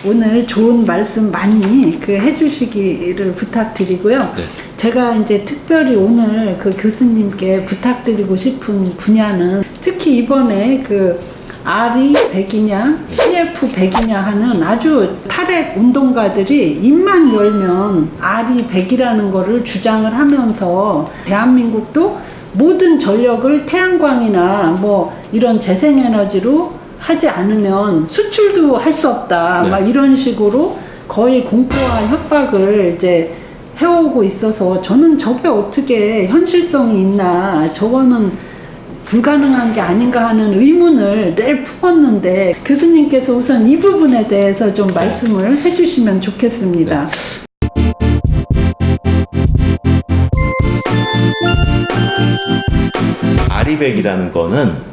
오늘 좋은 말씀 많이 해주시기를 부탁드리고요. 네. 제가 이제 특별히 오늘 교수님께 부탁드리고 싶은 분야는 특히 이번에 RE 100이냐 CF 100이냐 하는 아주 탈핵 운동가들이 입만 열면 RE 100이라는 거를 주장을 하면서 대한민국도 모든 전력을 태양광이나 이런 재생에너지로 하지 않으면 수출도 할 수 없다. 네. 막 이런 식으로 거의 공포와 협박을 이제 해오고 있어서 저는 저게 어떻게 현실성이 있나, 저거는 불가능한 게 아닌가 하는 의문을 늘 품었는데 교수님께서 우선 이 부분에 대해서 좀 말씀을 해주시면 좋겠습니다. RE100이라는 거는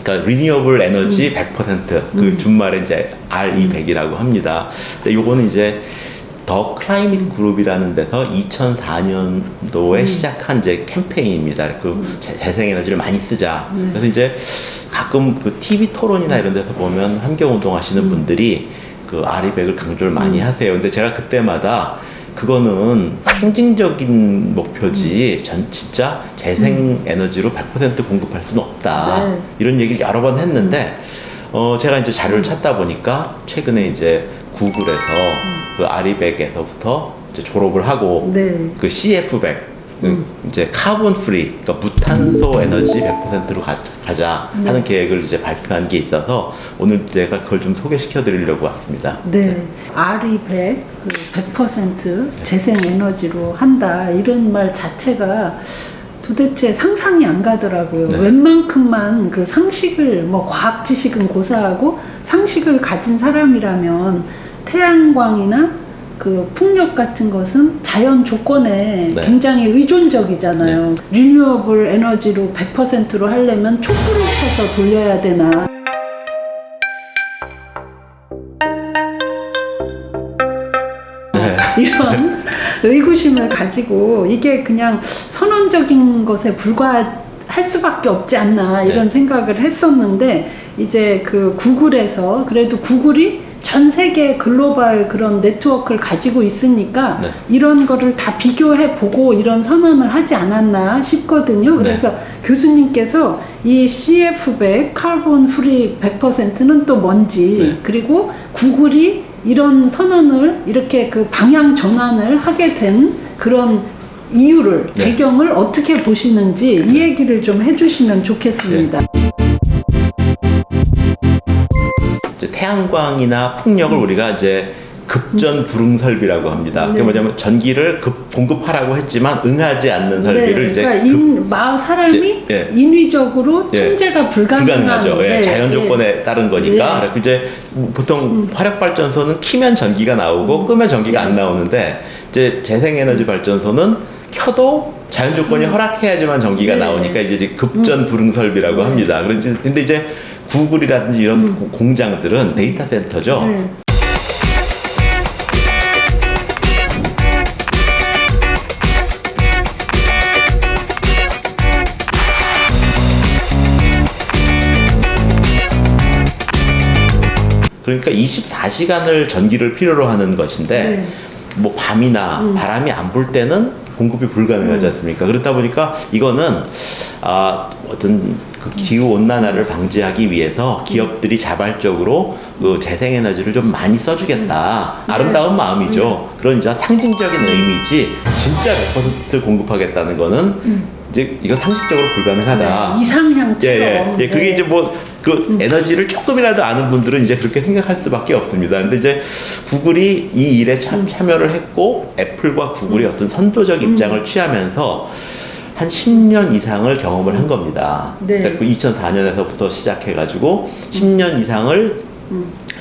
그러니까 리니어블 에너지 100% 준말에 이제 RE100이라고 합니다. 근데 요거는 이제 더 클라이밋 그룹이라는 데서 2004년도에 시작한 이제 캠페인입니다. 재생에너지를 많이 쓰자. 그래서 이제 가끔 TV 토론이나 이런 데서 보면 환경운동 하시는 분들이 RE100을 강조를 많이 하세요. 근데 제가 그때마다 그거는 상징적인 목표지 진짜 재생에너지로 100% 공급할 수는 없다. 네. 이런 얘기를 여러 번 했는데 제가 이제 자료를 찾다 보니까 최근에 이제 구글에서 RE100에서부터 이제 졸업을 하고 네. CF100 이제 카본 프리, 그러니까 무탄소 에너지 100%로 가자 하는 계획을 이제 발표한 게 있어서 오늘 제가 그걸 좀 소개시켜 드리려고 왔습니다. 네. RE100 100% 재생에너지로 한다 이런 말 자체가 도대체 상상이 안 가더라고요. 네. 웬만큼만 상식을 과학 지식은 고사하고 상식을 가진 사람이라면 태양광이나 풍력 같은 것은 자연 조건에 네. 굉장히 의존적이잖아요. 리뉴어블 에너지로 100%로 하려면 촛불을 켜서 돌려야 되나. 이런 의구심을 가지고 이게 그냥 선언적인 것에 불과할 수밖에 없지 않나 이런 생각을 했었는데 이제 구글에서 그래도 구글이 전 세계 글로벌 그런 네트워크를 가지고 있으니까 이런 거를 다 비교해 보고 이런 선언을 하지 않았나 싶거든요. 그래서 교수님께서 이 CF100 카본 프리 100%는 또 뭔지 그리고 구글이 이런 선언을 이렇게 방향 전환을 하게 된 그런 이유를 배경을 어떻게 보시는지 이 얘기를 좀 해주시면 좋겠습니다. 이제 태양광이나 풍력을 우리가 이제 급전 불응 설비라고 합니다. 그게 뭐냐면 전기를 공급하라고 했지만 응하지 않는 설비를 이제 그러니까 사람이 인위적으로 통제가 불가능하죠. 자연 조건에 따른 거니까. 그래서 이제 보통 화력 발전소는 키면 전기가 나오고 끄면 전기가 안 나오는데 이제 재생에너지 발전소는 켜도 자연 조건이 허락해야지만 전기가 나오니까 이제 급전 불응 설비라고 합니다. 근데 이제 구글이라든지 이런 공장들은 데이터 센터죠. 그러니까 24시간을 전기를 필요로 하는 것인데 밤이나 바람이 안 불 때는 공급이 불가능하지 않습니까? 그렇다 보니까 이거는 어떤 기후 온난화를 방지하기 위해서 기업들이 자발적으로 재생에너지를 좀 많이 써주겠다. 아름다운 마음이죠. 그런 이제 상징적인 의미지 진짜 100% 공급하겠다는 거는 이제 이건 상식적으로 불가능하다. 이상향처럼. 그게 이제 에너지를 조금이라도 아는 분들은 이제 그렇게 생각할 수밖에 없습니다. 근데 이제 구글이 이 일에 참여를 했고 애플과 구글이 어떤 선도적 입장을 취하면서 한 10년 이상을 경험을 한 겁니다. 그러니까 2004년에서부터 시작해가지고 10년 이상을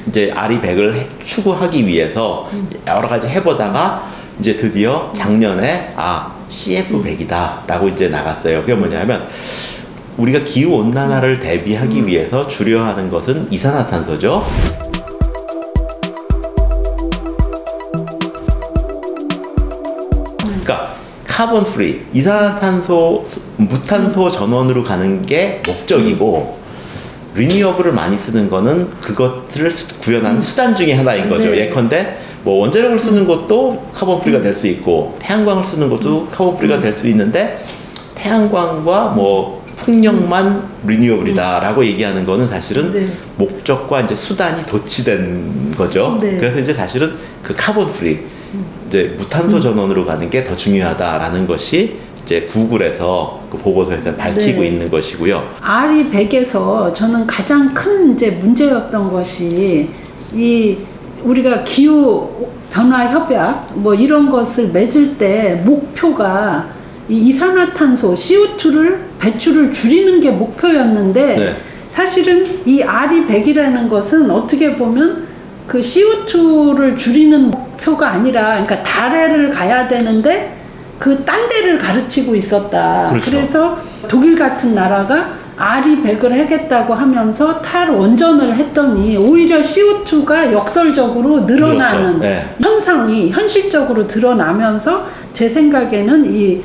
이제 RE100을 추구하기 위해서 여러 가지 해보다가 이제 드디어 작년에 CF100이다 라고 이제 나갔어요. 그게 뭐냐면 우리가 기후 온난화를 대비하기 위해서 줄여야 하는 것은 이산화탄소죠. 그러니까 카본 프리, 이산화탄소, 무탄소 전원으로 가는 게 목적이고 리니어블을 많이 쓰는 거는 그것을 구현하는 수단 중에 하나인 거죠. 네. 예컨대 뭐 원자력을 쓰는 것도 카본 프리가 될 수 있고 태양광을 쓰는 것도 카본 프리가 될 수 있는데 태양광과 뭐 풍력만 리니어블이다라고 얘기하는 거는 사실은 네. 목적과 이제 수단이 도치된 거죠. 네. 그래서 이제 사실은 그 카본 프리 이제 무탄소 전원으로 가는 게 더 중요하다라는 것이 이제 구글에서 그 보고서에서 밝히고 네. 있는 것이고요. RE100에서 저는 가장 큰 이제 문제였던 것이 이 우리가 기후 변화 협약 뭐 이런 것을 맺을 때 목표가 이 이산화탄소 CO2를 배출을 줄이는 게 목표였는데 네. 사실은 이 RE100이라는 것은 어떻게 보면 그 CO2를 줄이는 목표가 아니라 그러니까 달에를 가야 되는데 그 딴 데를 가르치고 있었다. 그렇죠. 그래서 독일 같은 나라가 RE100을 하겠다고 하면서 탈원전을 했더니 오히려 CO2가 역설적으로 늘어나는 늘었죠. 네. 현상이 현실적으로 드러나면서 제 생각에는 이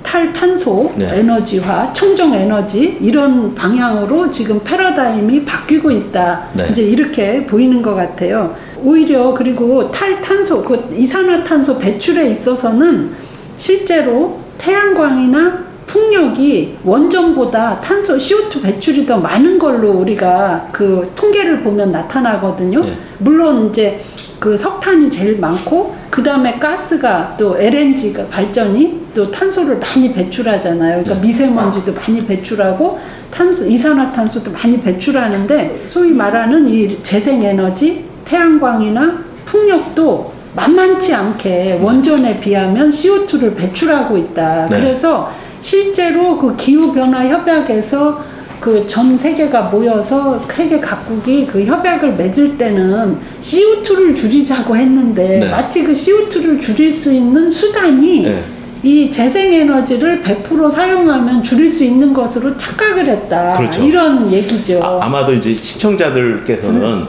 탈탄소 네. 에너지화, 청정 에너지 이런 방향으로 지금 패러다임이 바뀌고 있다. 네. 이제 이렇게 보이는 것 같아요. 오히려 그리고 탈탄소, 그 이산화탄소 배출에 있어서는 실제로 태양광이나 풍력이 원전보다 탄소 CO2 배출이 더 많은 걸로 우리가 그 통계를 보면 나타나거든요. 네. 물론 이제 그 석탄이 제일 많고 그 다음에 가스가 또 LNG가 발전이 또 탄소를 많이 배출하잖아요. 그러니까 네. 미세먼지도 많이 배출하고 탄소, 이산화탄소도 많이 배출하는데 소위 말하는 이 재생에너지, 태양광이나 풍력도 만만치 않게 원전에 비하면 CO2를 배출하고 있다. 네. 그래서 실제로 그 기후변화 협약에서 그 전 세계가 모여서 세계 각국이 그 협약을 맺을 때는 CO2를 줄이자고 했는데 네. 마치 그 CO2를 줄일 수 있는 수단이 네. 이 재생에너지를 100% 사용하면 줄일 수 있는 것으로 착각을 했다. 그렇죠. 이런 얘기죠. 아마도 이제 시청자들께서는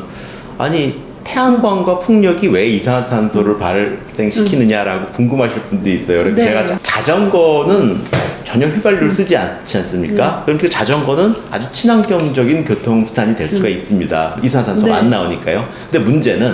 아니 태양광과 풍력이 왜 이산화탄소를 발생시키느냐라고 궁금하실 분도 있어요. 그래서 네. 제가 자전거는 전혀 휘발유를 쓰지 않지 않습니까? 그럼 그 자전거는 아주 친환경적인 교통수단이 될 수가 있습니다. 이산화탄소가 네. 안 나오니까요. 근데 문제는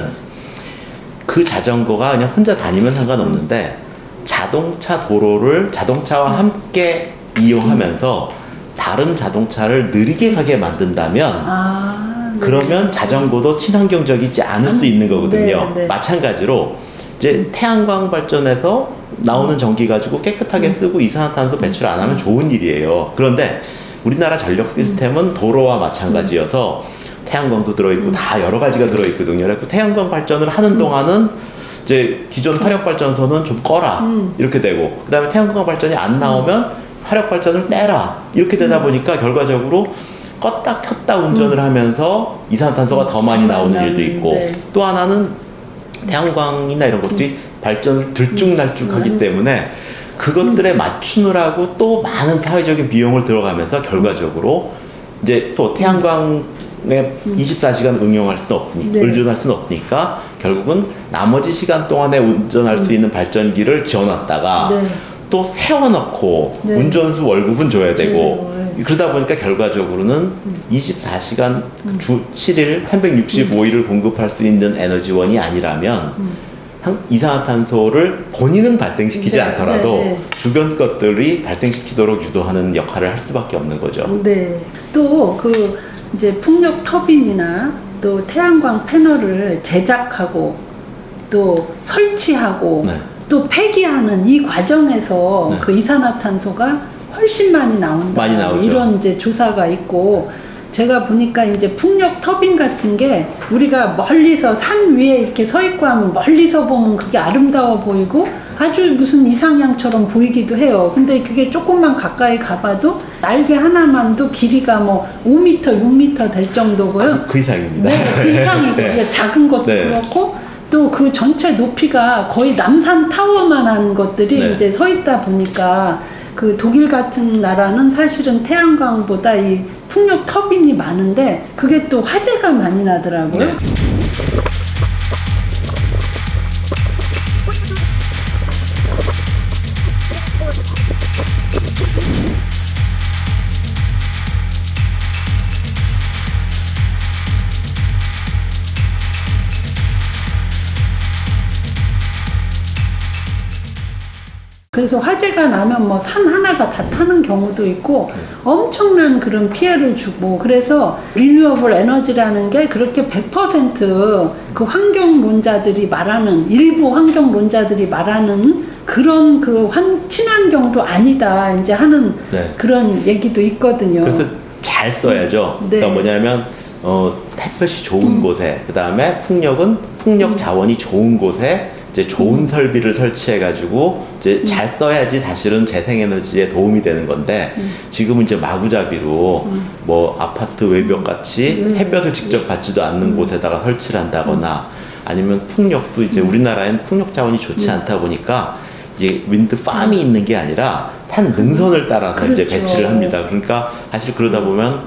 그 자전거가 그냥 혼자 다니면 상관없는데 자동차 도로를 자동차와 함께 이용하면서 다른 자동차를 느리게 가게 만든다면 네. 그러면 자전거도 친환경적이지 않을 수 있는 거거든요. 네, 네. 마찬가지로 이제 태양광 발전에서 나오는 전기 가지고 깨끗하게 쓰고 이산화탄소 배출 안 하면 좋은 일이에요. 그런데 우리나라 전력 시스템은 도로와 마찬가지여서 태양광도 들어있고 다 여러 가지가 들어있거든요. 그래서 태양광 발전을 하는 동안은 이제 기존 화력 발전소는 좀 꺼라 이렇게 되고 그다음에 태양광 발전이 안 나오면 화력 발전을 떼라 이렇게 되다 보니까 결과적으로 껐다 켰다 운전을 하면서 이산화탄소가 더 많이 나오는 일도 있고 네. 또 하나는 태양광이나 이런 것들이 발전을 들쭉날쭉하기 때문에 그것들에 맞추느라고 또 많은 사회적인 비용을 들어가면서 결과적으로 이제 또 태양광에 24시간 응용할 수는 없으니까 네. 의존할 수는 없으니까 결국은 나머지 시간 동안에 운전할 수 있는 발전기를 지어놨다가 네. 또 세워놓고 네. 운전수 월급은 줘야 되고 네. 그러다 보니까 결과적으로는 24시간 주 7일 365일을 공급할 수 있는 에너지원이 아니라면 이산화탄소를 본인은 발생시키지 네. 않더라도 네. 네. 주변 것들이 발생시키도록 유도하는 역할을 할 수밖에 없는 거죠. 네. 또 그 이제 풍력 터빈이나 또 태양광 패널을 제작하고 또 설치하고 네. 또 폐기하는 이 과정에서 네. 그 이산화탄소가 훨씬 많이 나온다. 많이 나오죠. 이런 이제 조사가 있고 제가 보니까 이제 풍력 터빈 같은 게 우리가 멀리서 산 위에 이렇게 서 있고 하면 멀리서 보면 그게 아름다워 보이고 아주 무슨 이상향처럼 보이기도 해요. 근데 그게 조금만 가까이 가봐도 날개 하나만도 길이가 뭐 5m, 6m 될 정도고요. 그 이상입니다. 네, 그 이상이고 네. 작은 것도 네. 그렇고 또 그 전체 높이가 거의 남산 타워만한 것들이 네. 이제 서 있다 보니까 그 독일 같은 나라는 사실은 태양광보다 이 풍력 터빈이 많은데 그게 또 화재가 많이 나더라고요. 네. 그래서 화재가 나면 뭐 산 하나가 다 타는 경우도 있고 엄청난 그런 피해를 주고, 그래서 리뉴어블 에너지라는 게 그렇게 100% 그 환경론자들이 말하는, 일부 환경론자들이 말하는 그런 그 친환경도 아니다 이제 하는 네. 그런 얘기도 있거든요. 그래서 잘 써야죠. 네. 그러니까 뭐냐면 햇볕이 좋은 곳에, 그 다음에 풍력 자원이 좋은 곳에 이제 좋은 설비를 설치해가지고 이제 잘 써야지 사실은 재생에너지에 도움이 되는 건데, 지금은 이제 마구잡이로 뭐 아파트 외벽 같이 햇볕을 직접 받지도 않는 곳에다가 설치를 한다거나, 아니면 풍력도 이제 우리나라엔 풍력 자원이 좋지 않다 보니까 이제 윈드 팜이 있는 게 아니라 산 능선을 따라서 그렇죠. 이제 배치를 합니다. 그러니까 사실 그러다 보면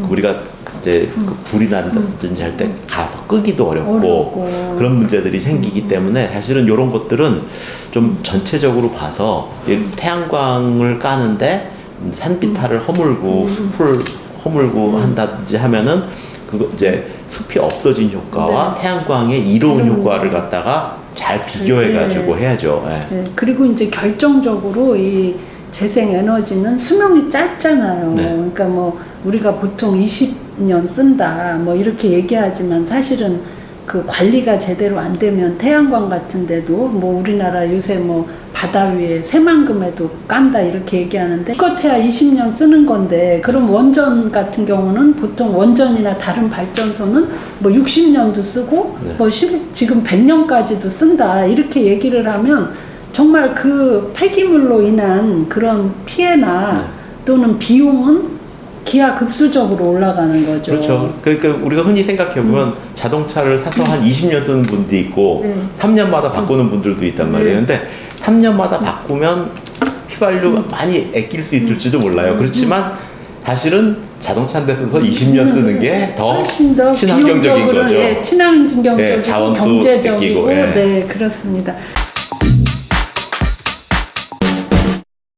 우리가 이제 그 불이 난다든지 할 때 가서 끄기도 어렵고 그런 문제들이 생기기 때문에 사실은 이런 것들은 좀 전체적으로 봐서 태양광을 까는데 산비탈을 허물고 숲을 허물고 한다든지 하면은 그거 이제 숲이 없어진 효과와 태양광의 이로운 효과를 갖다가 잘 비교해가지고 해야죠. 예. 네, 그리고 이제 결정적으로 이 재생 에너지는 수명이 짧잖아요. 네. 그러니까 뭐 우리가 보통 20년 쓴다 뭐 이렇게 얘기하지만 사실은 그 관리가 제대로 안 되면 태양광 같은 데도 뭐 우리나라 요새 뭐 바다 위에 새만금에도 깐다 이렇게 얘기하는데, 기껏해야 20년 쓰는 건데, 그럼 원전 같은 경우는 보통 원전이나 다른 발전소는 뭐 60년도 쓰고 뭐 지금 100년까지도 쓴다 이렇게 얘기를 하면 정말 그 폐기물로 인한 그런 피해나 또는 비용은 기하급수적으로 올라가는 거죠. 그렇죠. 그러니까 우리가 흔히 생각해보면 자동차를 사서 한 20년 쓰는 분도 있고 3년마다 바꾸는 분들도 있단 말이에요. 근데 3년마다 바꾸면 휘발유 많이 아낄 수 있을지도 몰라요. 그렇지만 사실은 자동차 한 대 써서 20년 쓰는 게 더 훨씬 더 친환경적인 비용적으로, 거죠. 친환경적이고 자원도 경제적이고 아끼고, 네, 그렇습니다.